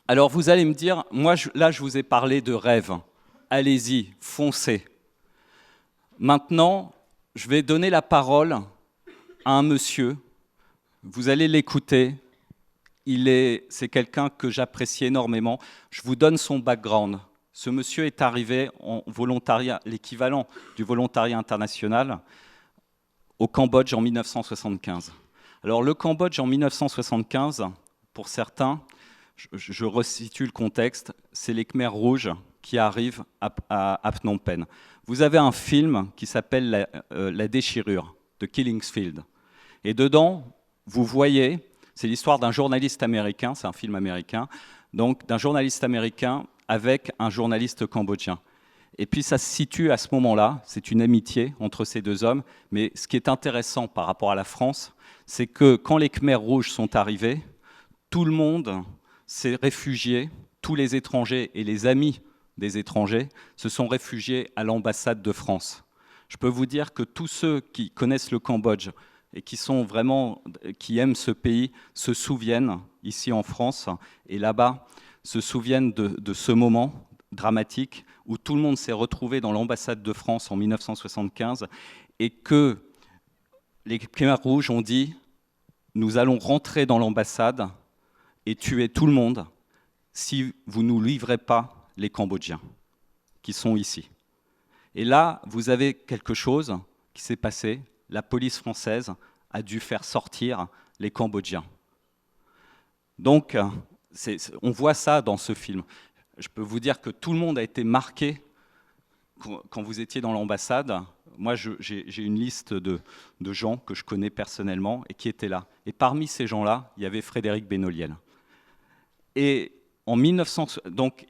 Alors vous allez me dire, moi là je vous ai parlé de rêve. Allez-y, foncez. Maintenant, je vais donner la parole à un monsieur. Vous allez l'écouter. C'est quelqu'un que j'apprécie énormément. Je vous donne son background. Ce monsieur est arrivé en volontariat, l'équivalent du volontariat international, au Cambodge en 1975. Alors le Cambodge en 1975, pour certains, je resitue le contexte, c'est les Khmers rouges qui arrivent à Phnom Penh. Vous avez un film qui s'appelle La déchirure, de Killingsfield. Et dedans, vous voyez, c'est l'histoire d'un journaliste américain, c'est un film américain, donc d'un journaliste américain avec un journaliste cambodgien. Et puis ça se situe à ce moment-là, c'est une amitié entre ces deux hommes, mais ce qui est intéressant par rapport à la France, c'est que quand les Khmers rouges sont arrivés, tout le monde s'est réfugié, tous les étrangers et les amis des étrangers se sont réfugiés à l'ambassade de France. Je peux vous dire que tous ceux qui connaissent le Cambodge et qui aiment ce pays se souviennent, ici en France et là-bas, se souviennent de ce moment dramatique où tout le monde s'est retrouvé dans l'ambassade de France en 1975 et que les Khmers rouges ont dit « Nous allons rentrer dans l'ambassade et tuer tout le monde si vous ne nous livrez pas les Cambodgiens qui sont ici. » Et là, vous avez quelque chose qui s'est passé. La police française a dû faire sortir les Cambodgiens. Donc, on voit ça dans ce film. Je peux vous dire que tout le monde a été marqué quand vous étiez dans l'ambassade. Moi, j'ai une liste de gens que je connais personnellement et qui étaient là. Et parmi ces gens-là, il y avait Frédéric Bennoliel. Et en 1900, donc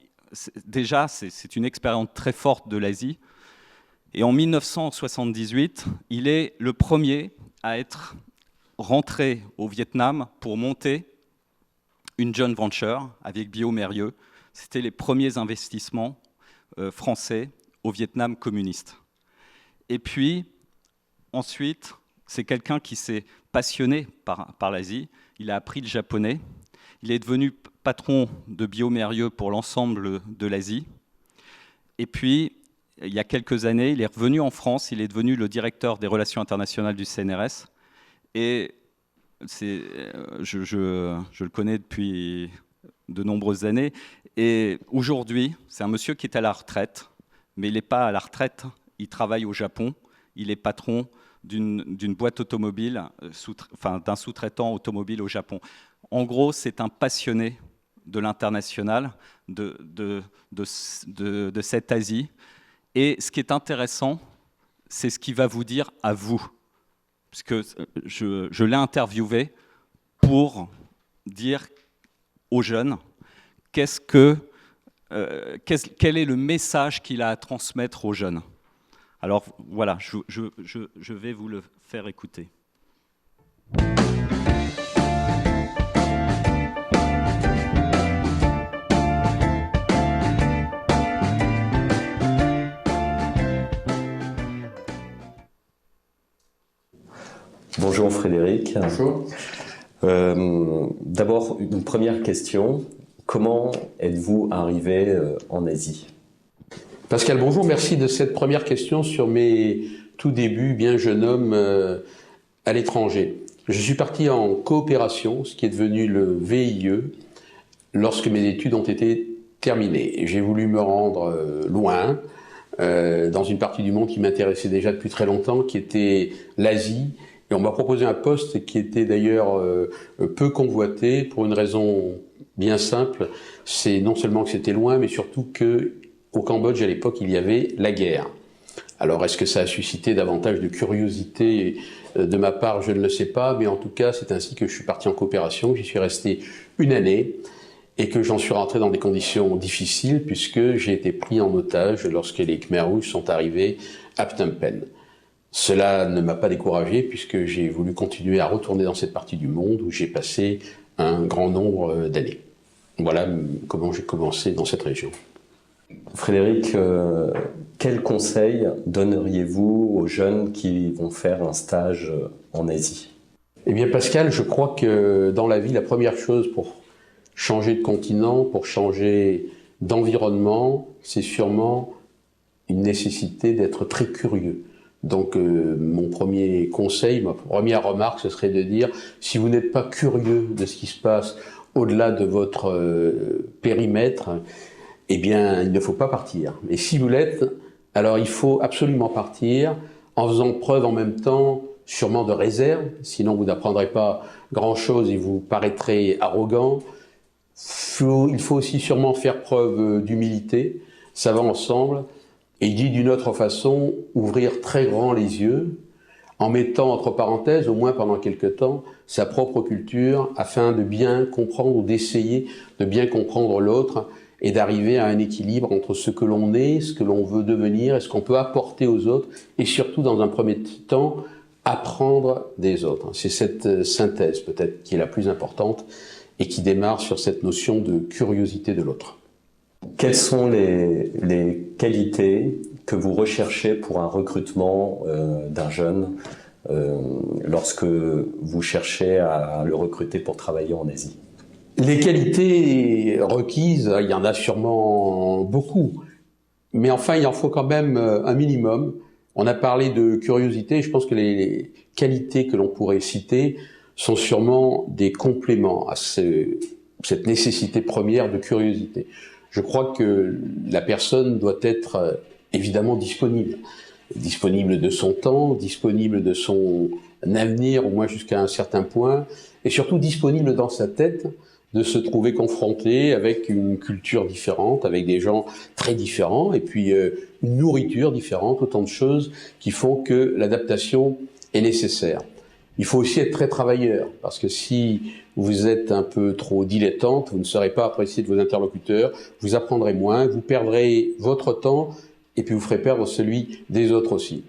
déjà, c'est une expérience très forte de l'Asie. Et en 1978, il est le premier à être rentré au Vietnam pour monter une joint venture avec bioMérieux. C'était les premiers investissements français au Vietnam communiste. Et puis, ensuite, c'est quelqu'un qui s'est passionné par l'Asie. Il a appris le japonais. Il est devenu patron de bioMérieux pour l'ensemble de l'Asie. Et puis, il y a quelques années, il est revenu en France. Il est devenu le directeur des relations internationales du CNRS. Et je le connais depuis de nombreuses années. Et aujourd'hui, c'est un monsieur qui est à la retraite, mais il n'est pas à la retraite. Il travaille au Japon. Il est patron d'une boîte automobile, d'un sous-traitant automobile au Japon. En gros, c'est un passionné de l'international, de cette Asie. Et ce qui est intéressant, c'est ce qu'il va vous dire à vous. Puisque je l'ai interviewé pour dire aux jeunes quel est le message qu'il a à transmettre aux jeunes. Alors voilà, je vais vous le faire écouter. Bonjour Frédéric. Bonjour. D'abord, une première question. Comment êtes-vous arrivé en Asie? Pascal, bonjour. Merci de cette première question sur mes tout débuts, bien jeune homme, à l'étranger. Je suis parti en coopération, ce qui est devenu le VIE, lorsque mes études ont été terminées. J'ai voulu me rendre loin, dans une partie du monde qui m'intéressait déjà depuis très longtemps, qui était l'Asie. Et on m'a proposé un poste qui était d'ailleurs peu convoité pour une raison bien simple. C'est non seulement que c'était loin, mais surtout qu'au Cambodge, à l'époque, il y avait la guerre. Alors, est-ce que ça a suscité davantage de curiosité de ma part? Je ne le sais pas, mais en tout cas, c'est ainsi que je suis parti en coopération. J'y suis resté une année et que j'en suis rentré dans des conditions difficiles puisque j'ai été pris en otage lorsque les Khmers rouges sont arrivés à Phnom Penh. Cela ne m'a pas découragé puisque j'ai voulu continuer à retourner dans cette partie du monde où j'ai passé un grand nombre d'années. Voilà comment j'ai commencé dans cette région. Frédéric, quel conseil donneriez-vous aux jeunes qui vont faire un stage en Asie? Eh bien Pascal, je crois que dans la vie, la première chose pour changer de continent, pour changer d'environnement, c'est sûrement une nécessité d'être très curieux. Donc mon premier conseil, ma première remarque, ce serait de dire, si vous n'êtes pas curieux de ce qui se passe au-delà de votre périmètre, eh bien, il ne faut pas partir. Et si vous l'êtes, alors il faut absolument partir en faisant preuve en même temps sûrement de réserve, sinon vous n'apprendrez pas grand-chose et vous paraîtrez arrogant. Il faut aussi sûrement faire preuve d'humilité, ça va ensemble. Et il dit d'une autre façon, ouvrir très grand les yeux, en mettant entre parenthèses, au moins pendant quelque temps, sa propre culture, afin de bien comprendre ou d'essayer de bien comprendre l'autre et d'arriver à un équilibre entre ce que l'on est, ce que l'on veut devenir et ce qu'on peut apporter aux autres, et surtout, dans un premier temps, apprendre des autres. C'est cette synthèse peut-être qui est la plus importante et qui démarre sur cette notion de curiosité de l'autre. Quelles sont les qualités que vous recherchez pour un recrutement d'un jeune lorsque vous cherchez à le recruter pour travailler en Asie? Les qualités requises, il y en a sûrement beaucoup, mais enfin il en faut quand même un minimum. On a parlé de curiosité, je pense que les qualités que l'on pourrait citer sont sûrement des compléments à cette nécessité première de curiosité. Je crois que la personne doit être évidemment disponible. Disponible de son temps, disponible de son avenir, au moins jusqu'à un certain point, et surtout disponible dans sa tête de se trouver confronté avec une culture différente, avec des gens très différents, et puis une nourriture différente, autant de choses qui font que l'adaptation est nécessaire. Il faut aussi être très travailleur, parce que si vous êtes un peu trop dilettante, vous ne serez pas apprécié de vos interlocuteurs, vous apprendrez moins, vous perdrez votre temps, et puis vous ferez perdre celui des autres aussi.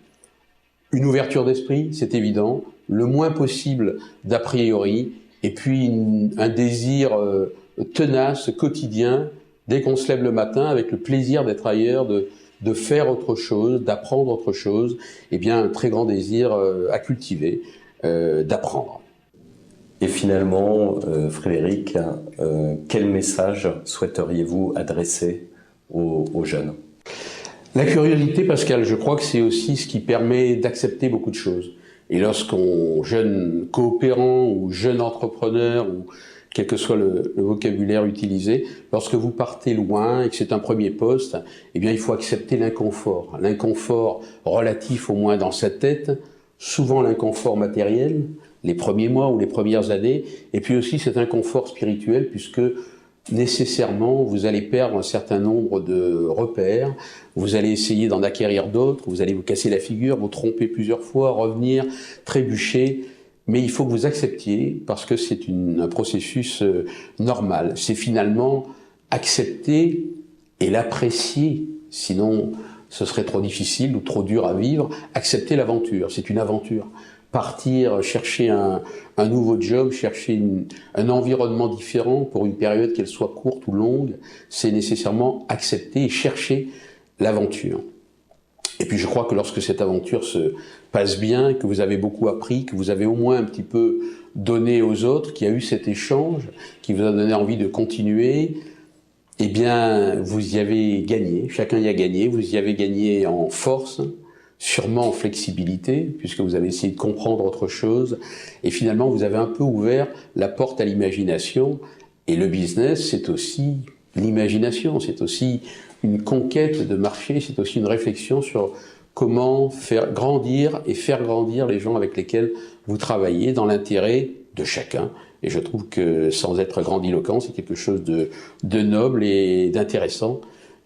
Une ouverture d'esprit, c'est évident, le moins possible d'a priori, et puis un désir tenace, quotidien, dès qu'on se lève le matin, avec le plaisir d'être ailleurs, de faire autre chose, d'apprendre autre chose, et bien un très grand désir à cultiver, d'apprendre. Et finalement, Frédéric, quel message souhaiteriez-vous adresser aux jeunes? La curiosité, Pascal, je crois que c'est aussi ce qui permet d'accepter beaucoup de choses. Et lorsqu'on, jeune coopérant ou jeune entrepreneur, ou quel que soit le vocabulaire utilisé, lorsque vous partez loin et que c'est un premier poste, eh bien il faut accepter l'inconfort. L'inconfort relatif au moins dans sa tête, souvent l'inconfort matériel, les premiers mois ou les premières années, et puis aussi cet inconfort spirituel, puisque nécessairement, vous allez perdre un certain nombre de repères, vous allez essayer d'en acquérir d'autres, vous allez vous casser la figure, vous tromper plusieurs fois, revenir, trébucher, mais il faut que vous acceptiez, parce que c'est un processus normal. C'est finalement accepter et l'apprécier, sinon ce serait trop difficile ou trop dur à vivre, accepter l'aventure, c'est une aventure. Partir, chercher un nouveau job, chercher un environnement différent pour une période, qu'elle soit courte ou longue, c'est nécessairement accepter et chercher l'aventure. Et puis je crois que lorsque cette aventure se passe bien, que vous avez beaucoup appris, que vous avez au moins un petit peu donné aux autres, qu'il y a eu cet échange, qui vous a donné envie de continuer, eh bien vous y avez gagné, chacun y a gagné, vous y avez gagné en force, sûrement en flexibilité, puisque vous avez essayé de comprendre autre chose, et finalement vous avez un peu ouvert la porte à l'imagination, et le business c'est aussi l'imagination, c'est aussi une conquête de marché, c'est aussi une réflexion sur comment faire grandir les gens avec lesquels vous travaillez dans l'intérêt de chacun, et je trouve que sans être grandiloquent, c'est quelque chose de noble et d'intéressant,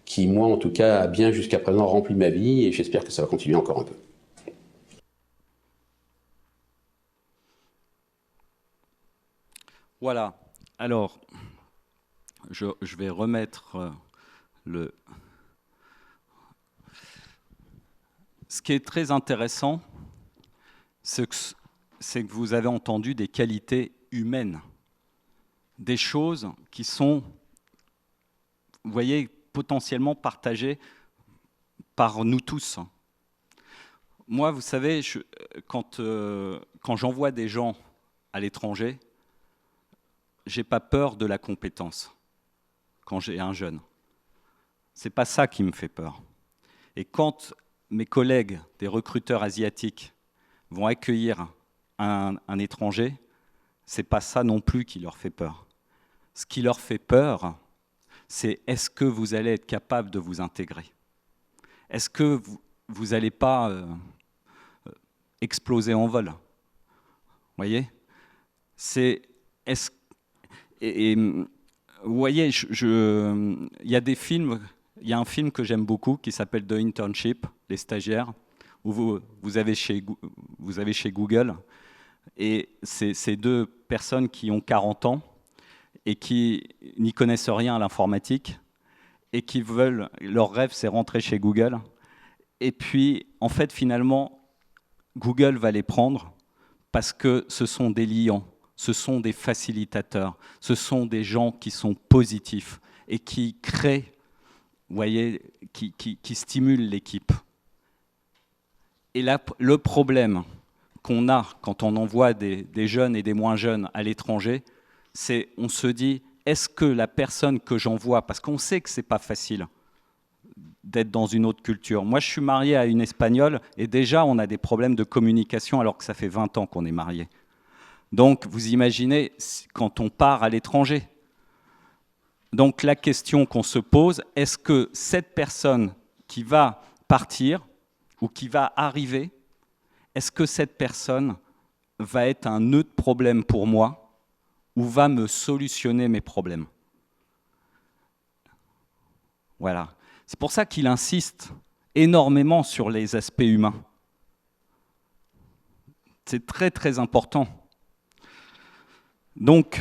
qui, moi, en tout cas, a bien jusqu'à présent rempli ma vie, et j'espère que ça va continuer encore un peu. Voilà. Alors, je vais remettre le... Ce qui est très intéressant, c'est que vous avez entendu des qualités humaines, des choses qui sont, vous voyez, potentiellement partagées par nous tous. Moi, vous savez, quand j'envoie des gens à l'étranger, j'ai pas peur de la compétence quand j'ai un jeune. C'est pas ça qui me fait peur. Et quand mes collègues, des recruteurs asiatiques, vont accueillir un étranger, c'est pas ça non plus qui leur fait peur. Ce qui leur fait peur, c'est est-ce que vous allez être capable de vous intégrer? Est-ce que vous n'allez pas exploser en vol? Vous voyez? Vous voyez, il y a des films, il y a un film que j'aime beaucoup qui s'appelle The Internship, les stagiaires, où vous avez chez Google, et c'est deux personnes qui ont 40 ans et qui n'y connaissent rien à l'informatique et qui veulent, leur rêve c'est rentrer chez Google. Et puis, en fait, finalement, Google va les prendre parce que ce sont des liants, ce sont des facilitateurs, ce sont des gens qui sont positifs et qui créent, vous voyez, qui stimulent l'équipe. Et là, le problème qu'on a quand on envoie des jeunes et des moins jeunes à l'étranger, c'est on se dit, est-ce que la personne que j'envoie, parce qu'on sait que c'est pas facile d'être dans une autre culture. Moi, je suis marié à une Espagnole et déjà, on a des problèmes de communication alors que ça fait 20 ans qu'on est mariés. Donc, vous imaginez quand on part à l'étranger. Donc, la question qu'on se pose, est-ce que cette personne qui va partir ou qui va arriver, est-ce que cette personne va être un nœud de problème pour moi ou va me solutionner mes problèmes? Voilà. C'est pour ça qu'il insiste énormément sur les aspects humains. C'est très, très important. Donc,